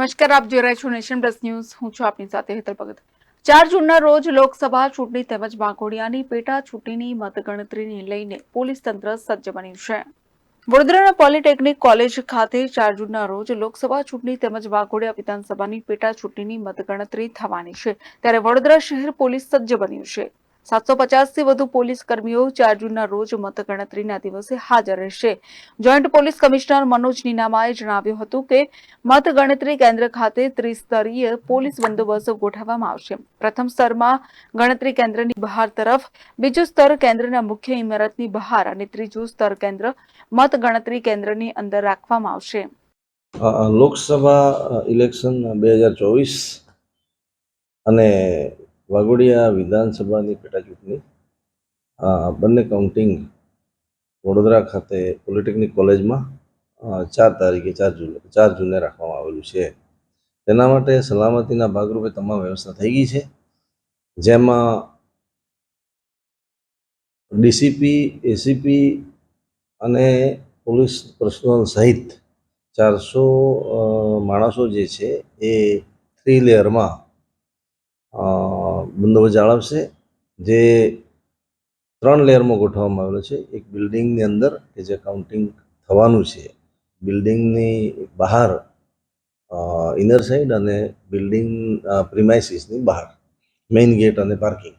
નમસ્કાર, આપ જોઈ રહ્યા છો નેશન પ્લસ ન્યૂઝ. હું છું આપની સાથે હેતલ ભગત. 4 જૂનના રોજ લોકસભા ચૂંટણી તેમજ વાઘોડિયાની પેટા ચૂંટણીની મતગણતરીને લઈને પોલીસ તંત્ર સજ્જ બન્યું છે. વડોદરાના પોલિટેકનિક કોલેજ ખાતે 4 જૂનના રોજ લોકસભા ચૂંટણી તેમજ વાઘોડિયા વિધાનસભાની પેટા ચૂંટણીની મતગણતરી થવાની છે, ત્યારે વડોદરા શહેર પોલીસ સજ્જ બન્યું છે. 750થી વધુ પોલીસ કર્મીઓ 4 જૂનના રોજ મતગણતરીના દિવસે હાજર રહેશે. જોઈન્ટ પોલીસ કમિશનર મનોજ નીનામાએ જણાવ્યું હતું કે મતગણતરી કેન્દ્ર ખાતે ત્રિસ્તરીય પોલીસ બંદોબસ્ત ગોઠવવામાં આવશે. પ્રથમ સ્તરમાં ગણતરી કેન્દ્રની બહાર તરફ, બીજું સ્તર કેન્દ્રના મુખ્ય ઇમારતની બહાર અને ત્રીજું સ્તર કેન્દ્ર મતગણતરી કેન્દ્રની અંદર રાખવામાં આવશે. લોકસભા ઇલેક્શન 2024 અને વાઘોડિયા વિધાનસભાની પેટા ચૂંટણી બંને કાઉન્ટિંગ વડોદરા ખાતે પોલિટેકનિક કોલેજમાં 4 તારીખે 4 જૂને રાખવામાં આવેલું છે. તેના માટે સલામતીના ભાગરૂપે તમામ વ્યવસ્થા થઈ ગઈ છે, જેમાં ડીસીપી, એસીપી અને પોલીસ પર્સનલ સહિત 400 માણસો જે છે એ 3 લેયરમાં બંદોબસ્ત જાળવશે, જે 3 લેયરમાં ગોઠવવામાં આવેલો છે. એક બિલ્ડિંગની અંદર કે જે કાઉન્ટિંગ થવાનું છે, બિલ્ડિંગની બહાર ઇનર સાઇડ અને બિલ્ડિંગ પ્રિમાઇસીસની બહાર મેઇન ગેટ અને પાર્કિંગ,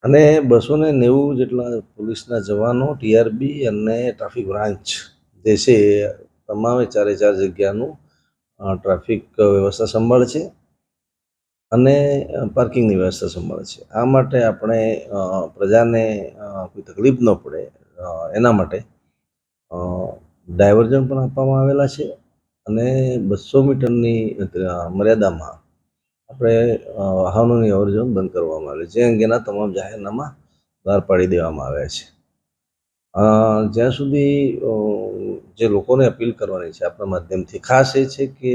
અને 290 જેટલા પોલીસના જવાનો, ટીઆરબી અને ટ્રાફિક બ્રાન્ચ જે છે તમામે 4 જગ્યાનું ટ્રાફિક વ્યવસ્થા સંભાળે છે અને પાર્કિંગની વ્યવસ્થા સંભાળે છે. આ માટે આપણે પ્રજાને કોઈ તકલીફ ન પડે એના માટે ડાયવર્ઝન પણ આપવામાં આવેલા છે અને 200 મીટરની મર્યાદામાં આપણે વાહનોની અવરજવર બંધ કરવામાં આવેલી છે, જે અંગેના તમામ જાહેરનામા બહાર પાડી દેવામાં આવ્યા છે. જ્યાં સુધી જે લોકોને અપીલ કરવાની છે આપણા માધ્યમથી, ખાસ એ છે કે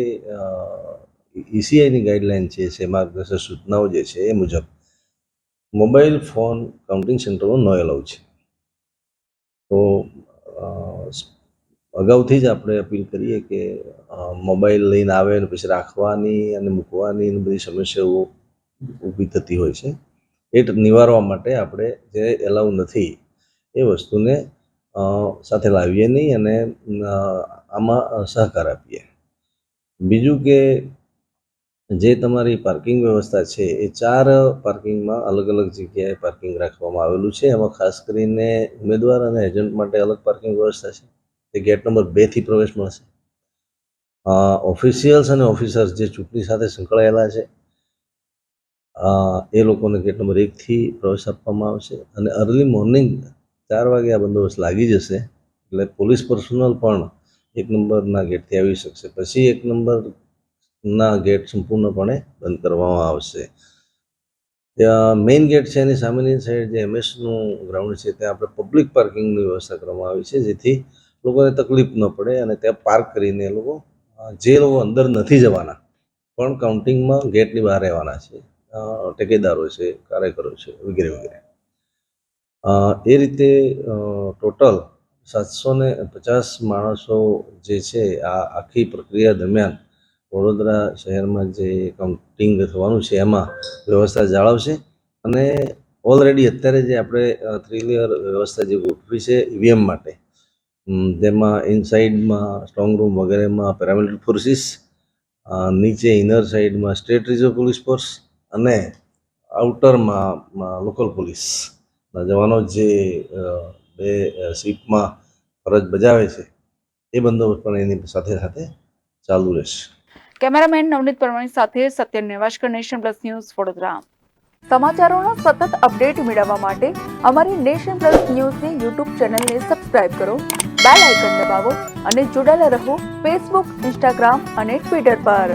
ઈસીઆઈની ગાઈડલાઇન છે, માર્ગદર્શક સૂચનાઓ જે છે એ મુજબ મોબાઈલ ફોન કાઉન્ટિંગ સેન્ટરમાં ન એલાઉ છે. તો અગાઉથી જ આપણે અપીલ કરીએ કે મોબાઈલ લઈને આવે અને પછી રાખવાની અને મૂકવાની બધી સમસ્યાઓ ઊભી થતી હોય છે. એ નિવારવા માટે આપણે જે એલાઉ નથી એ વસ્તુને સાથે લાવીએ નહીં અને આમાં સહકાર આપીએ. બીજું કે જે તમારી પાર્કિંગ વ્યવસ્થા છે એ 4 પાર્કિંગમાં અલગ અલગ જગ્યાએ પાર્કિંગ રાખવામાં આવેલું છે. એમાં ખાસ કરીને ઉમેદવાર અને એજન્ટ માટે અલગ પાર્કિંગ વ્યવસ્થા છે, તે ગેટ નંબર 2 થી પ્રવેશ મળશે. ઓફિશિયલ્સ અને ઓફિસર્સ જે ચૂંટણી સાથે સંકળાયેલા છે એ લોકોને ગેટ નંબર 1 થી પ્રવેશ આપવામાં આવશે અને અર્લી મોર્નિંગ 4 વાગે આ બંદોબસ્ત લાગી જશે, એટલે પોલીસ પર્સનલ પણ 1 નંબરના ગેટથી આવી શકશે. પછી 1 નંબરના ગેટ સંપૂર્ણપણે બંધ કરવામાં આવશે. ત્યાં મેઇન ગેટ છે એની સામેની સાઈડ જે એમએસનું ગ્રાઉન્ડ છે ત્યાં આપણે પબ્લિક પાર્કિંગની વ્યવસ્થા કરવામાં આવી છે, જેથી લોકોને તકલીફ ન પડે અને ત્યાં પાર્ક કરીને એ લોકો જે લોકો અંદર નથી જવાના પણ કાઉન્ટિંગમાં ગેટની બહાર રહેવાના છે, ટેકેદારો છે, કાર્યકરો છે વગેરે વગેરે, એ રીતે ટોટલ 750 માણસો જે છે આ આખી પ્રક્રિયા દરમિયાન વડોદરા શહેરમાં જે કાઉન્ટિંગ થવાનું છે એમાં વ્યવસ્થા જાળવશે. અને ઓલરેડી અત્યારે જે આપણે 3 લેયર વ્યવસ્થા જે ગોઠવી છે ઈવીએમ માટે, જેમાં ઇનસાઇડમાં સ્ટ્રોંગ રૂમ વગેરેમાં પેરામિલિટરી ફોર્સિસ, નીચે ઇનર સાઇડમાં સ્ટેટ રિઝર્વ પોલીસ ફોર્સ અને આઉટરમાં લોકલ પોલીસના જવાનો જે 2 શિફ્ટમાં ફરજ બજાવે છે એ બંદોબસ્ત પણ એની સાથે સાથે ચાલુ રહેશે. કેમેરામેન નવનીત પરમાણી સાથે સત્ય નેવાશકર, નેશન પ્લસ ન્યૂઝ, વડોદરા. સમાચારોના સતત અપડેટ મેળવવા માટે અમારી નેશન પ્લસ ન્યૂઝની યુટ્યુબ ચેનલને સબસ્ક્રાઇબ કરો, બેલ આઇકન દબાવો અને જોડાયેલા રહો ફેસબુક, ઇન્સ્ટાગ્રામ અને ટ્વિટર પર.